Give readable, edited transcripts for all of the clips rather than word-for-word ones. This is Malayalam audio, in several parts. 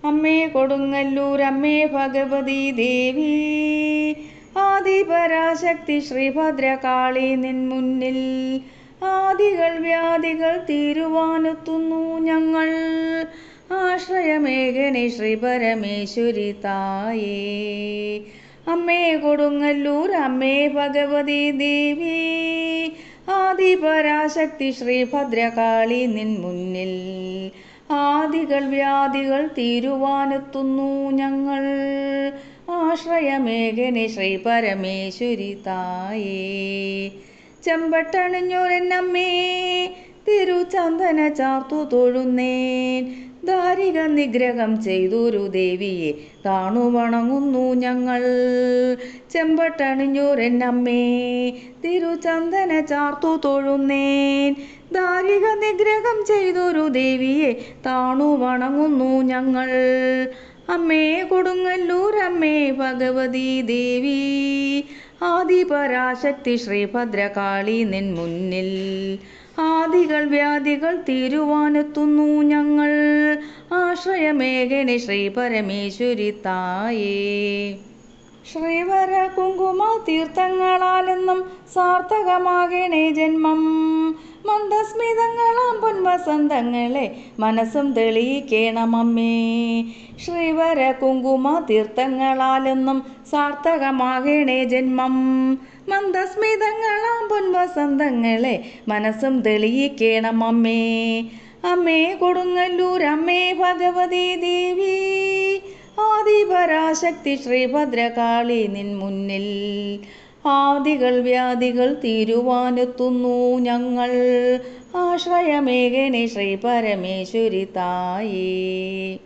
അമ്മേ കൊടുങ്ങല്ലൂർ അമ്മേ ഭഗവതി ദേവി ആദിപരാശക്തി ശ്രീഭദ്രകാളി നിൻ മുന്നിൽ ആദികൾ വ്യാധികൾ തീരുവാനെത്തുന്നു ഞങ്ങൾ. ആശ്രയമേകണേ ശ്രീ പരമേശ്വരി തായേ. അമ്മേ കൊടുങ്ങല്ലൂർ അമ്മേ ഭഗവതി ദേവി ആദിപരാശക്തി ശ്രീഭദ്രകാളി നിൻ മുന്നിൽ ആദികൾ വ്യാധികൾ തീരുവാനെത്തുന്നു ഞങ്ങൾ. ആശ്രയമേകണേ ശ്രീ പരമേശ്വരി തായേ. ചെമ്പട്ടണിഞ്ഞൊരെന്നമ്മേ തിരുചന്ദന ചാർത്തു തൊഴുന്നേൻ ദാരിക നിഗ്രഹം ചെയ്തൊരു ദേവിയെ കാണുവണങ്ങുന്നു ഞങ്ങൾ. ചെമ്പട്ടണിഞ്ഞൊരെന്നമ്മേ തിരുചന്ദന ചാർത്തു തൊഴുന്നേൻ ദാരിക നിഗ്രഹം ചെയ്തൊരു ദേവിയെ കാണുവണങ്ങുന്നു ഞങ്ങൾ. അമ്മേ കൊടുങ്ങല്ലൂർ അമ്മേ ഭഗവതി ദേവി ആദിപരാശക്തി ശ്രീഭദ്രകാളി നിൻ മുന്നിൽ ആദികൾ വ്യാധികൾ തീരുവാനെത്തുന്നു ഞങ്ങൾ. ആശ്രയമേകണേ ശ്രീ പരമേശ്വരി തായേ. ശ്രീവര കുങ്കുമ തീർത്ഥങ്ങളാലെന്നും സാർത്ഥകമാകണേ ജന്മം. മന്ദസ്മിതങ്ങളാം പൊൻവസന്തങ്ങളെ മനസ്സും തെളിയിക്കണമമ്മേ. ശ്രീവര കുങ്കുമ തീർത്ഥങ്ങളാലെന്നും സാർത്ഥകമാകണേ ജന്മം. മന്ദസ്മിതങ്ങളാം പൊൻവസന്തങ്ങളെ മനസ്സും തെളിയിക്കണമമ്മേ. അമ്മേ കൊടുങ്ങല്ലൂർ അമ്മേ ഭഗവതി ദേവി ആദിപരാശക്തി ശ്രീഭദ്രകാളി നിൻ മുന്നിൽ ആദികൾ വ്യാധികൾ തീരുവാനെത്തുന്നു ഞങ്ങൾ. ആശ്രയമേകണേ ശ്രീ പരമേശ്വരി തായേ.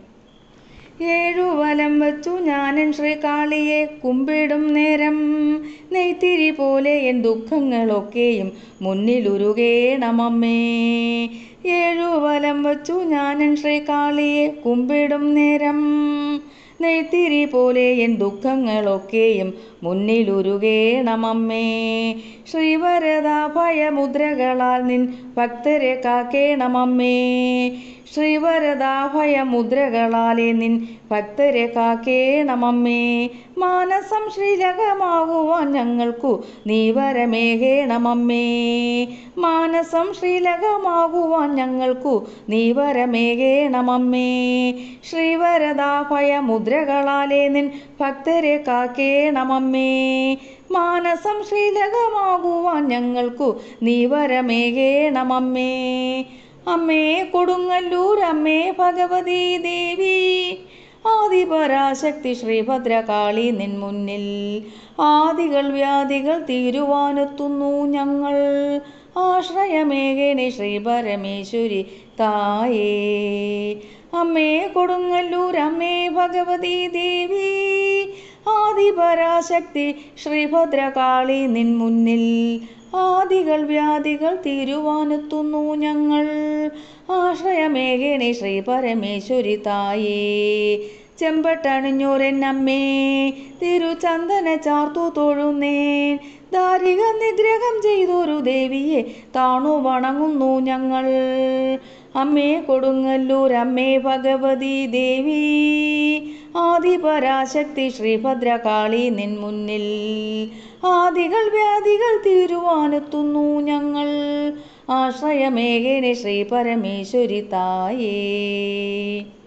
ഏഴുവലം വച്ചു ഞാനൻ ശ്രീകാളിയെ കുമ്പിടും നേരം നെയ്ത്തിരി പോലെ എൻ ദുഃഖങ്ങളൊക്കെയും മുന്നിലുരുകേണമമ്മേ. ഏഴുവലം വച്ചു ഞാനൻ ശ്രീകാളിയെ കുമ്പിടും നേരം നെയ്ത്തിരി പോലെ എൻ ദുഃഖങ്ങളൊക്കെയും മുന്നിലുരുകേണമമ്മേ. ശ്രീവരദാഭയമുദ്രകളാൽ നിൻ ഭക്തരെ കാക്കേണമമ്മേ. ശ്രീവരദാഭയമുദ്രകളാലെ നിൻ ഭക്തരെ കാക്കേണമമ്മേ. മാനസം ശ്രീലകമാകുവാൻ ഞങ്ങൾക്കു നീ വരമേകേണമമ്മേ. മാനസം ശ്രീലകമാകുവാൻ ഞങ്ങൾക്കു നീ വരമേകേണമമ്മേ. ശ്രീവരദാഭയമുദ്രകളാലെ നിൻ ഭക്തരെ കാക്കേണമമ്മേ. മാനസം ശ്രീലകമാകുവാൻ ഞങ്ങൾക്കു നീ വരമേകേണമമ്മേ. അമ്മേ കൊടുങ്ങല്ലൂർ അമ്മേ ഭഗവതി ദേവി ആദിപരാശക്തി ശ്രീഭദ്രകാളി നിൻ മുന്നിൽ ആദികൾ വ്യാധികൾ തീരുവാനെത്തുന്നു ഞങ്ങൾ. ആശ്രയമേകണേ ശ്രീ പരമേശ്വരി തായേ. അമ്മേ കൊടുങ്ങല്ലൂർ അമ്മേ ഭഗവതി ദേവി ആദിപരാശക്തി ശ്രീഭദ്രകാളി നിൻ മുന്നിൽ ആദികൾ വ്യാധികൾ തീരുവാനെത്തുന്നു ഞങ്ങൾ. ആശ്രയമേകണേ ശ്രീ പരമേശ്വരി തായേ. ചെമ്പട്ടണിഞ്ഞൊരെന്നമ്മേ തിരുചന്ദന ചാർത്തു തൊഴുന്നേൻ ദാരിക നിഗ്രഹം ചെയ്തൊരു ദേവിയെ കാണുവണങ്ങുന്നു ഞങ്ങൾ. അമ്മേ കൊടുങ്ങല്ലൂർ അമ്മേ ഭഗവതി ദേവി ആദിപരാശക്തി ശ്രീഭദ്രകാളി നിൻ മുന്നിൽ ആദികൾ വ്യാധികൾ തീരുവാനെത്തുന്നു ഞങ്ങൾ. ആശ്രയമേകണേ ശ്രീ പരമേശ്വരി തായേ.